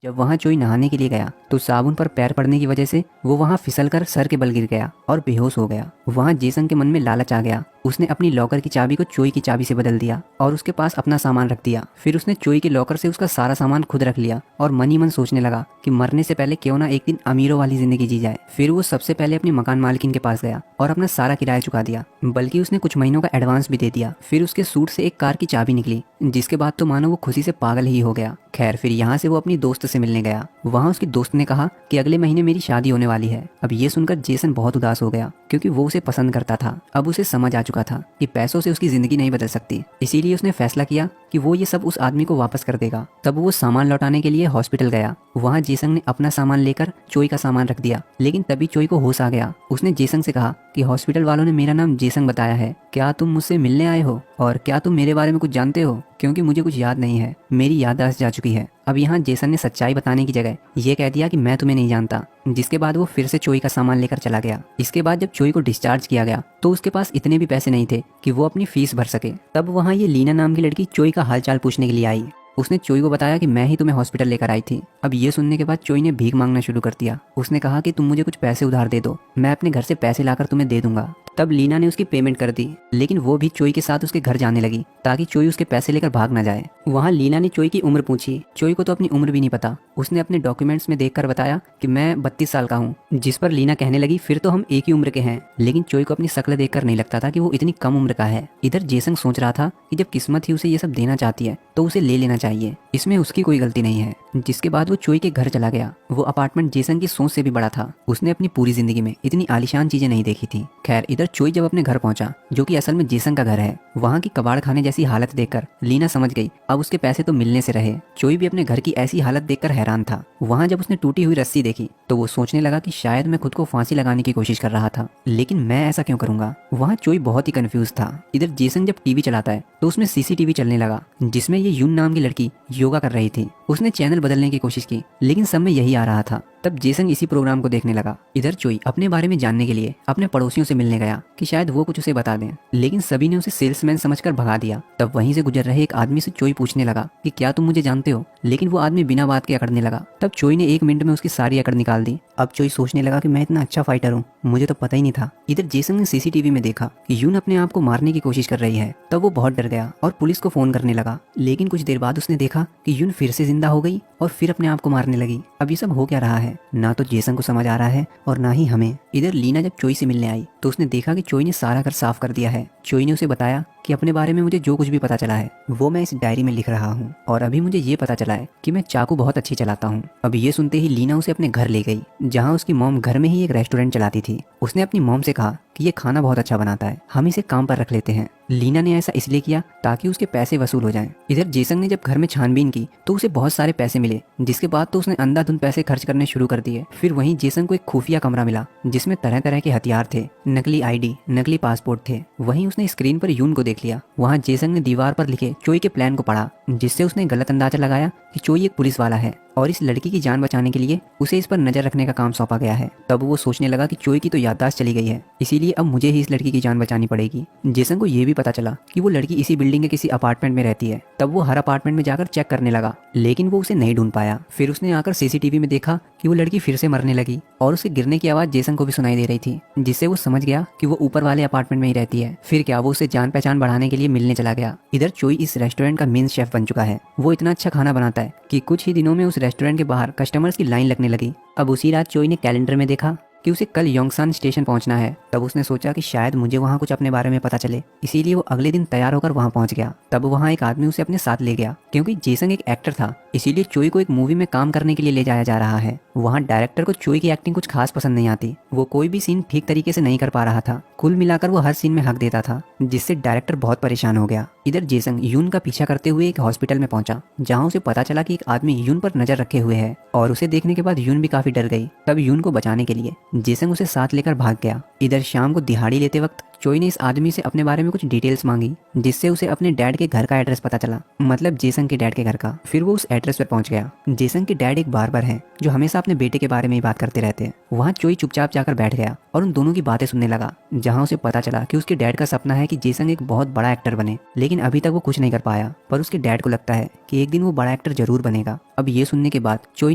जब वहाँ चोई नहाने के लिए गया तो साबुन पर पैर पड़ने की वजह से वो वहाँ फिसलकर सर के बल गिर गया और बेहोश हो गया। वहाँ जेसन के मन में लालच आ गया। उसने अपनी लॉकर की चाबी को चोई की चाबी से बदल दिया और उसके पास अपना सामान रख दिया। फिर उसने चोई के लॉकर से उसका सारा सामान खुद रख लिया और मन ही मन सोचने लगा कि मरने से पहले क्यों ना एक दिन अमीरों वाली जिंदगी जी जाए। फिर वो सबसे पहले अपनी मकान मालकिन के पास गया और अपना सारा किराया चुका दिया, बल्कि उसने कुछ महीनों का एडवांस भी दे दिया। फिर उसके सूट से एक कार की चाबी निकली, जिसके बाद तो मानो वो खुशी से पागल ही हो गया। खैर, फिर यहाँ से वो अपनी दोस्त से मिलने गया। वहाँ उसकी दोस्त ने कहा कि अगले महीने मेरी शादी होने वाली है। अब ये सुनकर जेसन बहुत उदास हो गया, क्योंकि वो उसे पसंद करता था। अब उसे समझ आ चुका था कि पैसों से उसकी जिंदगी नहीं बदल सकती। इसीलिए उसने फैसला किया कि वो ये सब उस आदमी को वापस कर देगा। तब वो सामान लौटाने के लिए हॉस्पिटल गया। वहाँ जेसन ने अपना सामान लेकर चोई का सामान रख दिया, लेकिन तभी चोई को होश आ गया। उसने जेसन से कहा कि हॉस्पिटल वालों ने मेरा नाम जेसन बताया है, क्या तुम मुझसे मिलने आए हो और क्या तुम मेरे बारे में कुछ जानते हो, क्योंकि मुझे कुछ याद नहीं है, मेरी याददाश्त जा चुकी है। अब यहाँ जेसन ने सच्चाई बताने की जगह ये कह दिया कि मैं तुम्हें नहीं जानता, जिसके बाद वो फिर से चोई का सामान लेकर चला गया। इसके बाद जब चोई को डिस्चार्ज किया गया तो उसके पास इतने भी पैसे नहीं थे कि वो अपनी फीस भर सके। तब वहाँ ये लीना नाम की लड़की चोई का हालचाल पूछने के लिए आई। उसने चोई को बताया कि मैं ही तुम्हें हॉस्पिटल लेकर आई थी। अब ये सुनने के बाद चोई ने भीख मांगना शुरू कर दिया। उसने कहा कि तुम मुझे कुछ पैसे उधार दे दो, मैं अपने घर से पैसे लाकर तुम्हें दे दूंगा। तब लीना ने उसकी पेमेंट कर दी, लेकिन वो भी चोई के साथ उसके घर जाने लगी ताकि चोई उसके पैसे लेकर भाग ना जाए। वहाँ लीना ने चोई की उम्र पूछी। चोई को तो अपनी उम्र भी नहीं पता। उसने अपने डॉक्यूमेंट्स में देखकर बताया कि मैं 32 साल का हूँ, जिस पर लीना कहने लगी फिर तो हम एक ही उम्र के हैं। लेकिन चोई को अपनी शक्ल देखकर नहीं लगता था कि वो इतनी कम उम्र का है। इधर जेसन सोच रहा था कि जब किस्मत ही उसे ये सब देना चाहती है तो उसे ले लेना चाहिए, इसमें उसकी कोई गलती नहीं है। जिसके बाद वो चोई के घर चला गया। वो अपार्टमेंट जेसन की सोच से भी बड़ा था। उसने अपनी पूरी जिंदगी में इतनी आलीशान चीजें नहीं देखी थी। खैर, इधर चोई जब अपने घर पहुंचा, जो कि असल में जेसन का घर है, वहाँ की कबाड़ खाने जैसी हालत देखकर लीना समझ गई अब उसके पैसे तो मिलने से रहे। चोई भी अपने घर की ऐसी हालत देखकर हैरान था। वहाँ जब उसने टूटी हुई रस्सी देखी तो वो सोचने लगा कि शायद मैं खुद को फांसी लगाने की कोशिश कर रहा था, लेकिन मैं ऐसा क्यों करूंगा। वहाँ चोई बहुत ही कंफ्यूज था। इधर जेसन जब टीवी चलाता है तो उसमें सीसीटीवी चलने लगा, जिसमें ये यून नाम की लड़की योगा कर रही थी। उसने चैनल बदलने की कोशिश की, लेकिन सब में यही आ रहा था। तब जेसन इसी प्रोग्राम को देखने लगा। इधर चोई अपने बारे में जानने के लिए अपने पड़ोसियों से मिलने गया कि शायद वो कुछ उसे बता दें, लेकिन सभी ने उसे सेल्समैन समझकर भगा दिया। तब वहीं से गुजर रहे एक आदमी से चोई पूछने लगा कि क्या तुम मुझे जानते हो, लेकिन वो आदमी बिना बात के अकड़ने लगा। तब चोई ने 1 मिनट में उसकी सारी अकड़ निकाल दी। अब चोई सोचने लगा कि मैं इतना अच्छा फाइटर हूँ, मुझे तो पता ही नहीं था। इधर जेसन ने सीसीटीवी में देखा कि यून अपने आप को मारने की कोशिश कर रही है। तब वो बहुत डर गया और पुलिस को फोन करने लगा, लेकिन कुछ देर बाद उसने देखा कि यून फिर से जिंदा हो गई और फिर अपने आप को मारने लगी। अब ये सब हो क्या रहा है, ना तो जेसन को समझ आ रहा है और ना ही हमें। इधर लीना जब चोई से मिलने आई तो उसने देखा कि चोई ने सारा घर साफ कर दिया है। चोई ने उसे बताया कि अपने बारे में मुझे जो कुछ भी पता चला है वो मैं इस डायरी में लिख रहा हूँ, और अभी मुझे ये पता चला है कि मैं चाकू बहुत अच्छी चलाता हूँ। अब ये सुनते ही लीना उसे अपने घर ले गई, जहाँ उसकी मॉम घर में ही एक रेस्टोरेंट चलाती थी। उसने अपनी मॉम से कहा कि ये खाना बहुत अच्छा बनाता है, हम इसे काम पर रख लेते हैं। लीना ने ऐसा इसलिए किया ताकि उसके पैसे वसूल हो जाएं। इधर जेसन ने जब घर में छानबीन की तो उसे बहुत सारे पैसे मिले, जिसके बाद तो उसने अंधाधुंध पैसे खर्च करने शुरू कर दिए। फिर वहीं जेसन को एक खुफिया कमरा मिला, जिसमें तरह तरह के हथियार थे, नकली आईडी, नकली पासपोर्ट थे। वहीं उसने स्क्रीन पर यून को देख लिया। वहाँ जेसन ने दीवार पर लिखे चोई के प्लान को पढ़ा, जिससे उसने गलत अंदाजा लगाया कि चोई एक पुलिस वाला है और इस लड़की की जान बचाने के लिए उसे इस पर नजर रखने का काम सौंपा गया है। तब वो सोचने लगा कि चोई की तो याददाश्त चली गई है, इसीलिए अब मुझे ही इस लड़की की जान बचानी पड़ेगी। जेसन को ये भी पता चला कि वो लड़की इसी बिल्डिंग के किसी अपार्टमेंट में रहती है। तब वो हर अपार्टमेंट में जाकर चेक करने लगा, लेकिन वो उसे नहीं ढूंढ पाया। फिर उसने आकर सीसीटीवी में देखा कि वो लड़की फिर से मरने लगी और उसे गिरने की आवाज जेसन को भी सुनाई दे रही थी, जिससे वो समझ गया कि वो ऊपर वाले अपार्टमेंट में ही रहती है। फिर क्या, वो उसे जान पहचान बढ़ाने के लिए मिलने चला गया। इधर चोई इस रेस्टोरेंट का मेन शेफ बन चुका है। वो इतना अच्छा खाना बनाता है कि कुछ ही दिनों में उस रेस्टोरेंट के बाहर कस्टमर्स की लाइन लगने लगी। अब उसी रात चोई ने कैलेंडर में देखा कि उसे कल योंगसान स्टेशन पहुंचना है। तब उसने सोचा कि शायद मुझे वहां कुछ अपने बारे में पता चले, इसीलिए वो अगले दिन तैयार होकर वहां पहुंच गया। तब वहां एक आदमी उसे अपने साथ ले गया। क्योंकि जेसन एक एक्टर था, इसीलिए चोई को एक मूवी में काम करने के लिए ले जाया जा रहा है। वहाँ डायरेक्टर को चोई की एक्टिंग कुछ खास पसंद नहीं आती। वो कोई भी सीन ठीक तरीके से नहीं कर पा रहा था। कुल मिलाकर वो हर सीन में हक देता था, जिससे डायरेक्टर बहुत परेशान हो गया। इधर जेसन यून का पीछा करते हुए एक हॉस्पिटल में पहुंचा, जहाँ उसे पता चला कि एक आदमी यून पर नजर रखे हुए है, और उसे देखने के बाद यून भी काफी डर गई। तब यून को बचाने के लिए जेसन उसे साथ लेकर भाग गया। इधर शाम को दिहाड़ी लेते वक्त चोई ने इस आदमी से अपने बारे में कुछ डिटेल्स मांगी, जिससे उसे अपने डैड के घर का एड्रेस पता चला, मतलब जेसन के डैड के घर का। फिर वो उस एड्रेस पर पहुंच गया। जेसन के डैड एक बार्बर हैं, जो हमेशा अपने बेटे के बारे में ही बात करते रहते हैं। वहाँ चोई चुपचाप जाकर बैठ गया और उन दोनों की बातें सुनने लगा, जहाँ उसे पता चला कि उसके डैड का सपना है कि जेसंग एक बहुत बड़ा एक्टर बने, लेकिन अभी तक वो कुछ नहीं कर पाया। पर उसके डैड को लगता है कि एक दिन वो बड़ा एक्टर जरूर बनेगा। अब ये सुनने के बाद चोई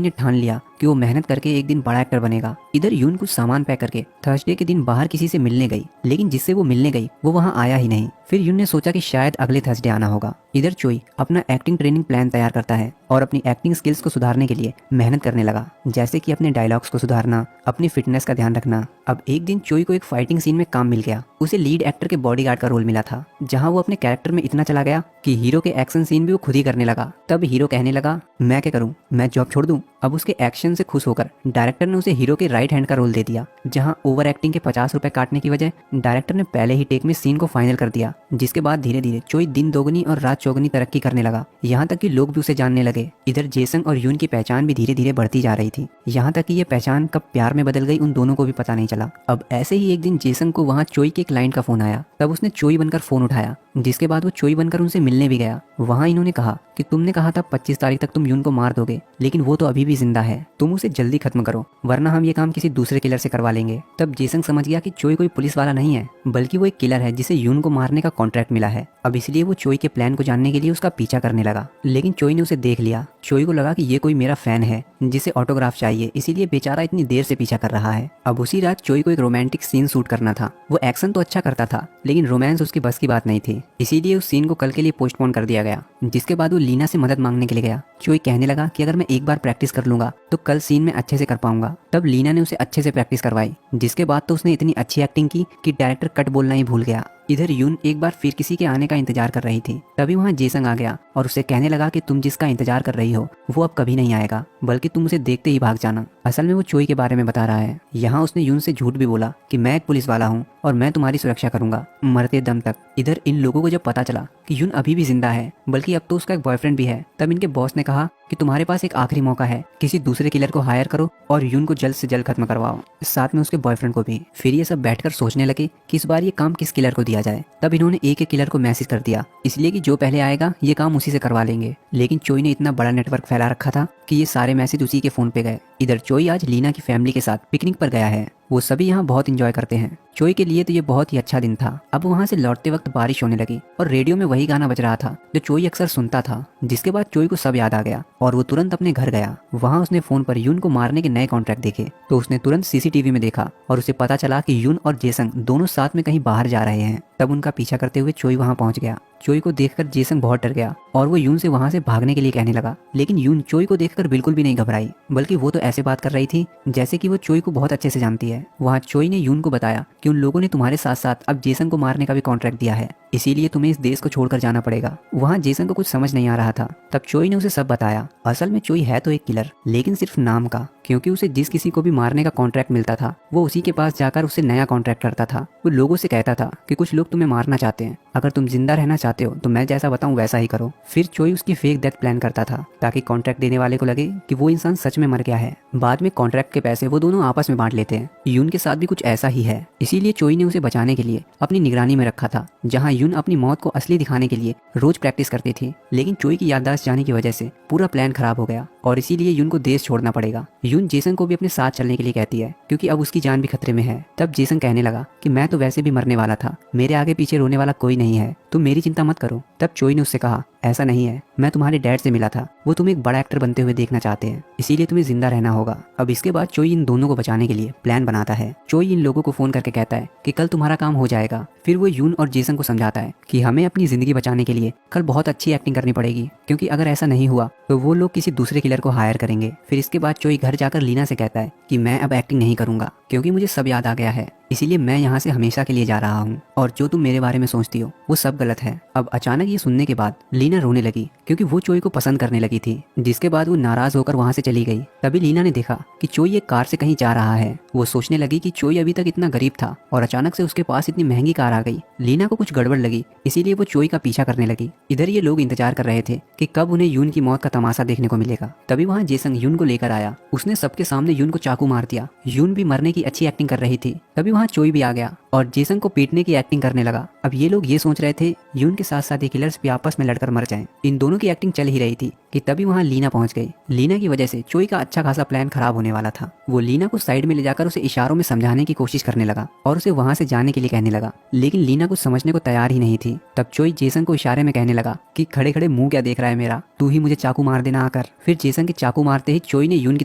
ने ठान लिया कि वो मेहनत करके एक दिन बड़ा एक्टर बनेगा। इधर यून कुछ सामान पैक करके थर्सडे के दिन बाहर किसी से मिलने गई, लेकिन जिससे वो मिलने गई वो वहाँ आया ही नहीं। फिर यून ने सोचा कि शायद अगले थर्सडे आना होगा। इधर चोई अपना एक्टिंग ट्रेनिंग प्लान तैयार करता है और अपनी एक्टिंग स्किल्स को सुधारने के लिए मेहनत करने लगा, जैसे कि अपने डायलॉग्स को सुधारना, अपनी फिटनेस का ध्यान रखना। अब एक दिन चोई को एक फाइटिंग सीन में काम मिल गया। उसे लीड एक्टर के बॉडीगार्ड का रोल मिला था, जहां वो अपने कैरेक्टर में इतना चला गया कि हीरो के एक्शन सीन भी वो खुद ही करने लगा। तब हीरो कहने लगा, मैं क्या करूं, मैं जॉब छोड़ दूं। अब उसके एक्शन से खुश होकर डायरेक्टर ने उसे हीरो के राइट हैंड का रोल दे दिया, जहां ओवर एक्टिंग के 50 रुपए काटने की वजह डायरेक्टर ने पहले ही टेक में सीन को फाइनल कर दिया। जिसके बाद धीरे धीरे चोई दिन दोगुनी और रात चौगुनी तरक्की करने लगा, यहाँ तक कि लोग भी उसे जानने लगे। इधर जेसंग और यून की पहचान भी धीरे धीरे बढ़ती जा रही थी, यहाँ तक कि ये पहचान कब प्यार में बदल गई उन दोनों को भी पता नहीं चला। अब ऐसे ही एक दिन जेसंग को वहाँ चोई के क्लाइंट का फोन आया। तब उसने चोई बनकर फोन उठाया, जिसके बाद वो चोई बनकर उनसे मिलने भी गया। वहाँ इन्होंने कहा कि तुमने कहा था 25 तारीख तक तुम यून को मार दोगे, लेकिन वो तो अभी भी जिंदा है, तुम उसे जल्दी खत्म करो वरना हम ये काम किसी दूसरे किलर से करवा लेंगे। तब जेसंग समझ गया कि चोई कोई पुलिस वाला नहीं है, बल्कि वो एक किलर है जिसे यून को मारने का कॉन्ट्रैक्ट मिला है। अब इसलिए वो चोई के प्लान को जानने के लिए उसका पीछा करने लगा, लेकिन चोई ने उसे देख लिया। चोई को लगा कि ये कोई मेरा फैन है जिसे ऑटोग्राफ चाहिए, इसीलिए बेचारा इतनी देर से पीछा कर रहा है। अब उसी रात चोई को एक रोमांटिक सीन शूट करना था। वो एक्शन तो अच्छा करता था, लेकिन रोमांस उसकी बस की बात नहीं थी, इसीलिए उस सीन को कल के लिए पोस्टपोन कर दिया गया। जिसके बाद वो लीना से मदद मांगने के लिए गया। चोई कहने लगा कि अगर मैं एक बार प्रैक्टिस कर लूंगा तो कल सीन में अच्छे से कर पाऊंगा। तब लीना ने उसे अच्छे से प्रैक्टिस करवाई, जिसके बाद तो उसने इतनी अच्छी एक्टिंग की कि डायरेक्टर कट बोलना ही भूल गया। इधर यून एक बार फिर किसी के आने का इंतजार कर रही थी। तभी वहाँ जेसंग आ गया और उसे कहने लगा कि तुम जिसका इंतजार कर रही हो वो अब कभी नहीं आएगा, बल्कि तुम उसे देखते ही भाग जाना। असल में वो चोई के बारे में बता रहा है। यहाँ उसने यून से झूठ भी बोला कि मैं एक पुलिस वाला हूँ और मैं तुम्हारी सुरक्षा करूंगा मरते दम तक। इधर इन लोगों को जब पता चला कि यून अभी भी जिंदा है, बल्कि अब तो उसका एक बॉयफ्रेंड भी है, तब इनके बॉस ने कहा कि तुम्हारे पास एक आखिरी मौका है, किसी दूसरे किलर को हायर करो और यून को जल्द से जल्द खत्म करवाओ, साथ में उसके बॉयफ्रेंड को भी। फिर ये सब बैठकर सोचने लगे कि इस बार ये काम किस किलर को दिया जाए। तब इन्होंने एक किलर को मैसेज कर दिया, इसलिए कि जो पहले आएगा ये काम उसी से करवा लेंगे। लेकिन चोई ने इतना बड़ा नेटवर्क फैला रखा था कि ये सारे मैसेज उसी के फोन पे गए। इधर चोई आज लीना की फैमिली के साथ पिकनिक पर गया है। वो सभी यहाँ बहुत इंजॉय करते हैं। चोई के लिए तो ये बहुत ही अच्छा दिन था। अब वहाँ से लौटते वक्त बारिश होने लगी और रेडियो में वही गाना बज रहा था जो चोई अक्सर सुनता था। जिसके बाद चोई को सब याद आ गया और वो तुरंत अपने घर गया। वहाँ उसने फोन पर यून को मारने के नए कॉन्ट्रैक्ट देखे, तो उसने तुरंत सीसीटीवी में देखा और उसे पता चला कि यून और जेसंग दोनों साथ में कहीं बाहर जा रहे हैं। तब उनका पीछा करते हुए चोई वहाँ पहुँच गया। चोई को देखकर जेसंग बहुत डर गया और वो यून से वहाँ से भागने के लिए कहने लगा, लेकिन यून चोई को देखकर बिल्कुल भी नहीं घबराई, बल्कि वो तो ऐसे बात कर रही थी जैसे कि वो चोई को बहुत अच्छे से जानती है। वहाँ चोई ने यून को बताया कि उन लोगों ने तुम्हारे साथ साथ अब जेसंग को मारने का भी कॉन्ट्रैक्ट दिया है, इसीलिए तुम्हें इस देश को छोड़कर जाना पड़ेगा। वहाँ जेसंग को कुछ समझ नहीं आ रहा था। तब चोई ने उसे सब बताया। असल में चोई है तो एक किलर, लेकिन सिर्फ नाम का, क्योंकि उसे जिस किसी को भी मारने का कॉन्ट्रैक्ट मिलता था वो उसी के पास जाकर उससे नया कॉन्ट्रैक्ट करता था। वो लोगों से कहता था कि कुछ लोग तुम्हें मारना चाहते हैं, अगर तुम जिंदा रहना चाहते हो तो मैं जैसा बताऊं वैसा ही करो। फिर चोई उसकी फेक डेथ प्लान करता था ताकि कॉन्ट्रैक्ट देने वाले को लगे कि वो इंसान सच में मर गया है। बाद में कॉन्ट्रैक्ट के पैसे वो दोनों आपस में बांट लेते हैं। यून के साथ भी कुछ ऐसा ही है, इसीलिए चोई ने उसे बचाने के लिए अपनी निगरानी में रखा था, जहाँ यून अपनी मौत को असली दिखाने के लिए रोज प्रैक्टिस करती थी। लेकिन चोई की याददाश्त जाने की वजह से पूरा प्लान खराब हो गया और इसीलिए यून को देश छोड़ना पड़ेगा। यून जेसन को भी अपने साथ चलने के लिए कहती है, क्योंकि अब उसकी जान भी खतरे में है। तब जेसन कहने लगा कि मैं तो वैसे भी मरने वाला था, मेरे आगे पीछे रोने वाला कोई नहीं है, तुम मेरी चिंता मत करो। तब चोई ने उससे कहा, ऐसा नहीं है, मैं तुम्हारे डैड से मिला था, वो तुम्हें एक बड़ा एक्टर बनते हुए देखना चाहते हैं, इसीलिए तुम्हें जिंदा रहना होगा। अब इसके बाद चोई इन दोनों को बचाने के लिए प्लान बनाता है। चोई इन लोगों को फोन करके कहता है कि कल तुम्हारा काम हो जाएगा। फिर वो यून और जेसन को समझाता है कि हमें अपनी जिंदगी बचाने के लिए कल बहुत अच्छी एक्टिंग करनी पड़ेगी, क्योंकि अगर ऐसा नहीं हुआ तो वो लोग किसी दूसरे किलर को हायर करेंगे। फिर इसके बाद चोई घर जाकर लीना से कहता है कि मैं अब एक्टिंग नहीं करूंगा, क्योंकि मुझे सब याद आ गया है, इसीलिए मैं यहाँ से हमेशा के लिए जा रहा हूँ और जो तुम मेरे बारे में सोचती हो वो सब गलत है। अब अचानक ये सुनने के बाद लीना रोने लगी, क्योंकि वो चोई को पसंद करने लगी थी, जिसके बाद वो नाराज होकर वहाँ से चली गई। तभी लीना ने देखा कि चोई एक कार से कहीं जा रहा है। वो सोचने लगी कि चोई अभी तक इतना गरीब था और अचानक से उसके पास इतनी महंगी कार आ गई। लीना को कुछ गड़बड़ लगी, इसीलिए वो चोई का पीछा करने लगी। इधर ये लोग इंतजार कर रहे थे कि कब उन्हें यून की मौत का तमाशा देखने को मिलेगा। तभी वहाँ जेसन यून को लेकर आया। उसने सबके सामने यून को चाकू मार दिया। यून भी मरने की अच्छी एक्टिंग कर रही थी। तभी वहाँ चोई भी आ गया और जेसन को पीटने की एक्टिंग करने लगा। अब ये लोग ये सोच रहे थे यून के साथ साथ ये किलर्स भी आपस में लड़कर मर जाएं। इन दोनों की एक्टिंग चल ही रही थी कि तभी वहाँ लीना पहुंच गई। लीना की वजह से चोई का अच्छा खासा प्लान खराब होने वाला था। वो लीना को साइड में ले जाकर उसे इशारों में समझाने की कोशिश करने लगा और उसे वहां से जाने के लिए कहने लगा, लेकिन लीना कुछ समझने को तैयार ही नहीं थी। तब चोई जेसन को इशारे में कहने लगा कि खड़े खड़े मुंह क्या देख रहा है मेरा, तू ही मुझे चाकू मार देना आकर। फिर जेसन के चाकू मारते ही चोई ने यून की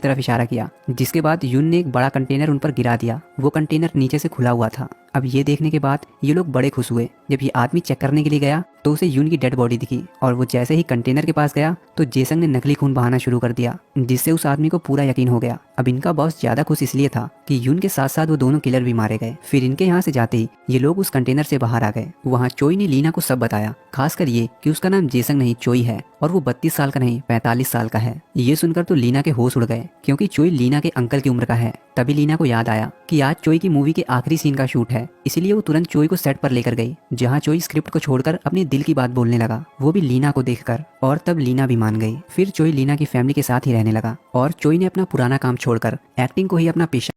तरफ इशारा किया, जिसके बाद यून ने एक बड़ा कंटेनर उन पर गिरा दिया। वो कंटेनर नीचे से खुला हुआ था। अब ये देखने के बाद ये लोग बड़े खुश हुए। जब ये आदमी चेक करने के लिए गया तो उसे यून की डेड बॉडी दिखी और वो जैसे ही कंटेनर के पास गया तो जेसन ने नकली खून बहाना शुरू कर दिया, जिससे उस आदमी को पूरा यकीन हो गया। अब इनका बॉस ज्यादा खुश इसलिए था कि यून के साथ साथ वो दोनों किलर भी मारे गए। फिर इनके यहाँ से जाते ही ये लोग उस कंटेनर से बाहर आ गए। वहाँ चोई ने लीना को सब बताया, खासकर ये कि उसका नाम जेसन नहीं चोई है और वो 32 साल का नहीं 45 साल का है। ये सुनकर तो लीना के होश उड़ गए, क्योंकि चोई लीना के अंकल की उम्र का है। तभी लीना को याद आया कि आज चोई की मूवी के आखिरी सीन का शूट है, इसीलिए वो तुरंत चोई को सेट पर लेकर गई, जहाँ चोई स्क्रिप्ट को छोड़कर अपने दिल की बात बोलने लगा, वो भी लीना को देखकर। और तब लीना भी मान गई। फिर चोई लीना की फैमिली के साथ ही रहने लगा और चोई ने अपना पुराना काम छोड़कर एक्टिंग को ही अपना पेशा